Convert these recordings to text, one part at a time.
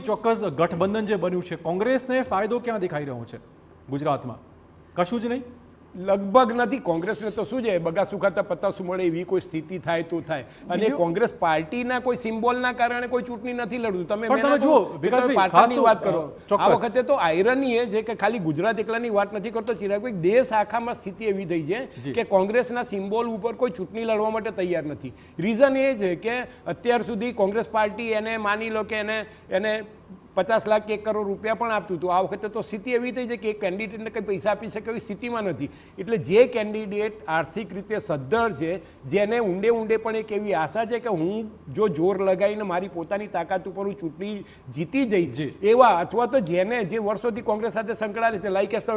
ચોક્કસ ગઠબંધન જે બન્યું છે કોંગ્રેસને ફાયદો ક્યાં દેખાઈ રહ્યો છે ગુજરાતમાં? કશું જ નહીં, લગભગ નથી. કોંગ્રેસને તો શું છે, બગા સુખાતા પત્તા મળે એવી કોઈ સ્થિતિ થાય તો થાય. અને કોંગ્રેસ પાર્ટીના કોઈ સિમ્બોલના કારણે કોઈ ચૂંટણી નથી લડતું. તમે જુઓ પાર્ટીની વાત કરો, આ વખતે તો આયરની એ છે કે ખાલી ગુજરાત એકલાની વાત નથી કરતો ચિરાગભાઈ, દેશ આખામાં સ્થિતિ એવી થઈ છે કે કોંગ્રેસના સિમ્બોલ ઉપર કોઈ ચૂંટણી લડવા માટે તૈયાર નથી. રીઝન એ છે કે અત્યાર સુધી કોંગ્રેસ પાર્ટી એને માની લો કે એને 50 લાખ કે 1 કરોડ રૂપિયા પણ આપતું હતું. આ વખતે તો સ્થિતિ એવી થઈ છે કે એક કેન્ડિડેટને કંઈ પૈસા આપી શકે એવી સ્થિતિમાં નથી. એટલે જે કેન્ડિડેટ આર્થિક રીતે સદ્ધર છે, જેને ઊંડે ઊંડે પણ એક એવી આશા છે કે હું જો જોર લગાવીને મારી પોતાની તાકાત ઉપર હું ચૂંટણી જીતી જઈશ, એવા અથવા તો જેને જે વર્ષોથી કોંગ્રેસ સાથે સંકળાયેલ છે, લાઈક એસ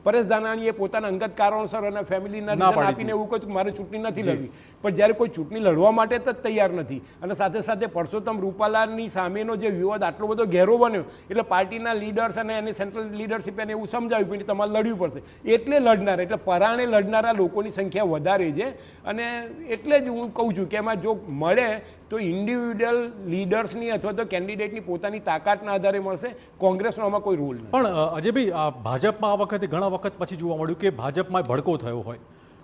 પરેશ ધાનાણીએ પોતાના અંગત કારણોસર અને ફેમિલીના રીઝન આપીને એવું કહ્યું કે મારે ચૂંટણી નથી લડવી. પણ જ્યારે કોઈ ચૂંટણી લડવા માટે જ તૈયાર નથી અને સાથે સાથે પરસોત્તમ રૂપાલાની સામેનો જે વિવાદ આટલો બધો ઘેરો બન્યો, એટલે પાર્ટીના લીડર્સ અને એની સેન્ટ્રલ લીડરશીપ એને એવું સમજાવ્યું કે તમારે લડવું પડશે. એટલે લડનાર, એટલે પરાણે લડનારા લોકોની સંખ્યા વધારે છે. અને એટલે જ હું કહું છું કે એમાં જો મળે તો ઇન્ડિવિડ્યુઅલ લીડર્સની અથવા તો કેન્ડિડેટની પોતાની તાકાતના આધારે મળશે. કોંગ્રેસનો આમાં કોઈ રોલ નથી. પણ અજયભાઈ, ભાજપમાં આ વખતે ઘણા વખત પછી જોવા મળ્યું કે ભાજપમાં ભડકો થયો હોય,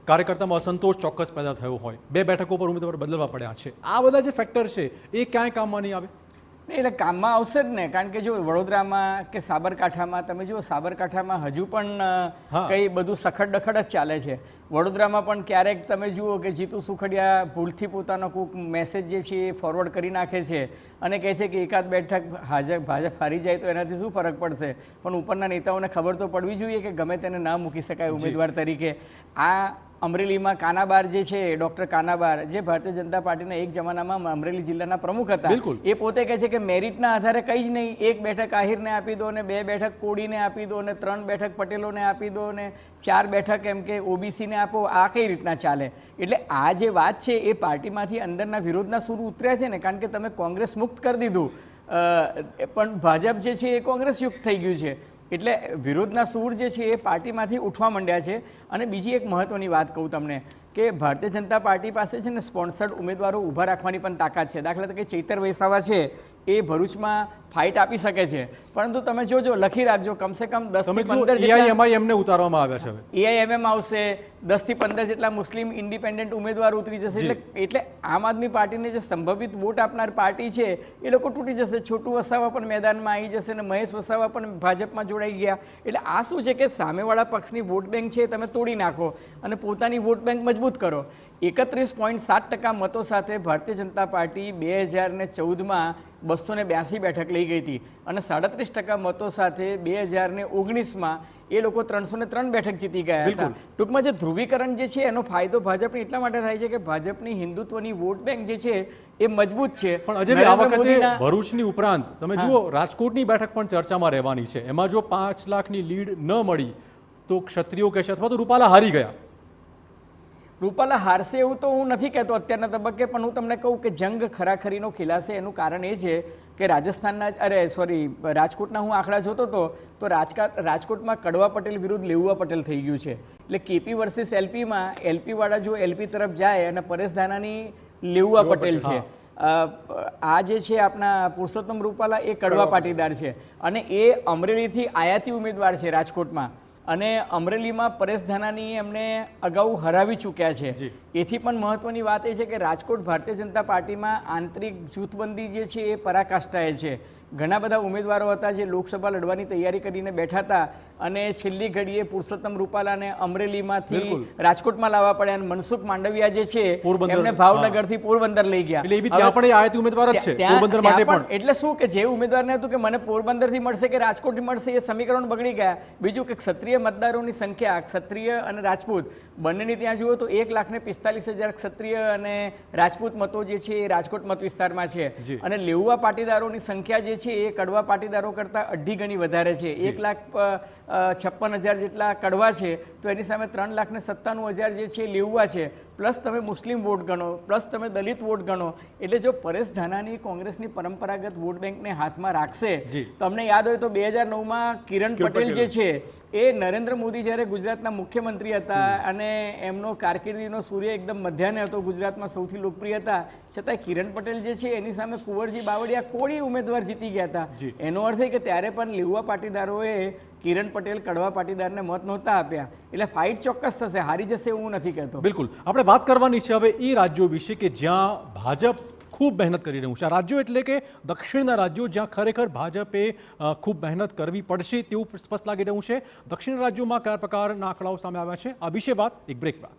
કાર્યકર્તામાં અસંતોષ ચોક્કસ પેદા થયો હોય, 2 બેઠકો પર ઉમેદવાર બદલવા પડ્યા છે. આ બધા જે ફેક્ટર છે એ ક્યાંય કામમાં નહીં આવે? એટલે કામમાં આવશે જ ને, કારણ કે જો વડોદરામાં કે સાબરકાંઠામાં તમે જુઓ, સાબરકાંઠામાં હજુ પણ કંઈ બધું સખડ દખડ જ ચાલે છે. વડોદરામાં પણ ક્યારેક તમે જુઓ કે જીતુ સુખડિયા ભૂલથી પોતાનો કોઈક મેસેજ જે છે એ ફોરવર્ડ કરી નાખે છે અને કહે છે કે એકાદ બેઠક ભાજપ હારી જાય તો એનાથી શું ફરક પડશે, પણ ઉપરના નેતાઓને ખબર તો પડવી જોઈએ કે ગમે તેને ના મૂકી શકાય ઉમેદવાર તરીકે. આ અમરેલીમાં કાનાબાર જે છે, ડૉક્ટર કાનાબાર, જે ભારતીય જનતા પાર્ટીના એક જમાનામાં અમરેલી જિલ્લાના પ્રમુખ હતા, એ પોતે કહે છે કે મેરિટના આધારે કંઈ જ નહીં, 1 બેઠક આહિરને આપી દો અને 2 બેઠક કોડીને આપી દો અને 3 બેઠક પટેલોને આપી દો અને 4 બેઠક એમ કે ઓબીસીને આપો. આ કઈ રીતના ચાલે? એટલે આ જે વાત છે એ પાર્ટીમાંથી અંદરના વિરોધના સૂર ઉતર્યા છે ને, કારણ કે તમે કોંગ્રેસ મુક્ત કરી દીધું પણ ભાજપ જે છે એ કોંગ્રેસ યુક્ત થઈ ગયું છે. એટલે વિરોધના સૂર જે છે એ પાર્ટીમાંથી ઉઠવા માંડ્યા છે. અને બીજી એક મહત્ત્વની વાત કહું તમને કે ભારતીય જનતા પાર્ટી પાસે છે ને સ્પોન્સર્ડ ઉમેદવારો ઊભા રાખવાની પણ તાકાત છે. દાખલા તરીકે ચૈતર વૈસાવા છે એ ભરૂચમાં ફાઇટ આપી શકે છે, પરંતુ તમે જોજો, લખી રાખજો, કમસે કમ 10 થી 15 એઆઈએમઆઈને ઉતારવામાં આવ્યા છે. એઆઈએમએમ આવશે, 10 થી 15 જેટલા મુસ્લિમ ઇન્ડિપેન્ડન્ટ ઉમેદવાર ઉતરી જશે. એટલે આમ આદમી પાર્ટીને જે સંભવિત વોટ આપનાર પાર્ટી છે એ લોકો તૂટી જશે. છોટુ વસાવા પણ મેદાનમાં આવી જશે અને મહેશ વસાવા પણ ભાજપમાં જોડાઈ ગયા. એટલે આ શું છે કે સામેવાળા પક્ષની વોટ બેંક છે તમે તોડી નાખો અને પોતાની વોટ બેંક મજબૂત કરો. 31.7% મતો સાથે ભારતીય જનતા પાર્ટી 2014માં 282 બેઠક લઈ ગઈ હતી અને 37% મતો સાથે 2019માં એ લોકો 303 બેઠક જીતી ગયા હતા. ટૂંકમાં જે ધ્રુવીકરણ જે છે એનો ફાયદો ભાજપને એટલા માટે થાય છે કે ભાજપની હિન્દુત્વની વોટ બેંક જે છે એ મજબૂત છે. પણ અજય, આ વખતે ભરૂચની ઉપરાંત તમે જુઓ રાજકોટની બેઠક પણ ચર્ચામાં રહેવાની છે. એમાં જો 5 લાખની લીડ ન મળી તો ક્ષત્રિયો કહેશે અથવા તો રૂપાલા હારી ગયા. રૂપાલા હારશે એવું તો હું નથી કહેતો અત્યારના તબક્કે, પણ હું તમને કહું કે જંગ ખરાખરીનો ખીલાશે. એનું કારણ એ છે કે રાજકોટના હું આંકડા જોતો હતો તો રાજકોટમાં કડવા પટેલ વિરુદ્ધ લેઉવા પટેલ થઈ ગયું છે. એટલે કેપી વર્સિસ એલપીમાં એલપીવાળા જો એલપી તરફ જાય અને પરેશ ધાનાની લેઉવા પટેલ છે, આ જે છે આપણા પુરુષોત્તમ રૂપાલા એ કડવા પાટીદાર છે અને એ અમરેલીથી આયાતી ઉમેદવાર છે રાજકોટમાં. અને અમરેલીમાં પરેશ ધાનાની એમને અગાઉ હરાવી ચૂક્યા છે. એથી પણ મહત્ત્વની વાત એ છે કે રાજકોટ ભારતીય જનતા પાર્ટીમાં આંતરિક જૂથબંધી જે છે એ પરાકાષ્ઠાએ છે. ઘણા બધા ઉમેદવારો હતા જે લોકસભા લડવાની તૈયારી કરીને બેઠા હતા અને છેલ્લી ઘડીએ પુરુષોત્તમ રૂપાલાને અમરેલીમાંથી રાજકોટમાં લાવવા પડ્યા અને મનસુખ માંડવિયા જે છે એમને ભાવનગરથી પોરબંદર લઈ ગયા. એટલે શું કે જે ઉમેદવારને હતું કે મને પોરબંદરથી મળશે કે રાજકોટથી મળશે એ સમીકરણ બગડી ગયા. બીજું કે ક્ષત્રિય મતદારોની સંખ્યા, ક્ષત્રિય અને રાજપૂત બંનેની ત્યાં જુઓ તો 1,45,000 ક્ષત્રિય અને રાજપૂત મતો જે છે એ રાજકોટ મત વિસ્તારમાં છે અને લેઉવા પાટીદારોની સંખ્યા જે છે એ કડવા પાટીદારો કરતાં 2.5 ગણી વધારે છે. 1,56,000 જેટલા કડવા છે તો એની સામે 3,97,000 જે છે લેઉવા છે. પ્લસ તમે મુસ્લિમ વોટ ગણો, પ્લસ તમે દલિત વોટ ગણો. એટલે જો પરેશ ધાનાની કોંગ્રેસની પરંપરાગત વોટ બેંકને હાથમાં રાખશે, તમને યાદ હોય તો 2009માં કિરણ પટેલ જે છે એ નરેન્દ્ર મોદી જ્યારે ગુજરાતના મુખ્યમંત્રી હતા અને એમનો કારકિર્દીનો સૂર્ય એકદમ મધ્યાહને હતો, ગુજરાતમાં સૌથી લોકપ્રિય હતા, છતાંય કિરણ પટેલ જે છે એની સામે કુંવરજી બાવળિયા કોળી ઉમેદવાર જીતી ગયા હતા. એનો અર્થ એ કે ત્યારે પણ લેઉવા પાટીદારોએ કિરણ પટેલ કડવા પાટીદારને મત નહોતા આપ્યા. એટલે ફાઇટ ચોક્કસ થશે, હારી જશે એવું હું નથી કહેતો. બિલકુલ. આપણે વાત કરવાની છે હવે એ રાજ્યો વિશે કે જ્યાં ભાજપ ખૂબ મહેનત કરી રહ્યું છે. આ રાજ્યો એટલે કે દક્ષિણના રાજ્યો જ્યાં ખરેખર ભાજપે ખૂબ મહેનત કરવી પડશે તેવું સ્પષ્ટ લાગી રહ્યું છે. દક્ષિણ રાજ્યોમાં કયા પ્રકારના આંકડાઓ સામે આવ્યા છે, આ વિશે વાત એક બ્રેક બાદ.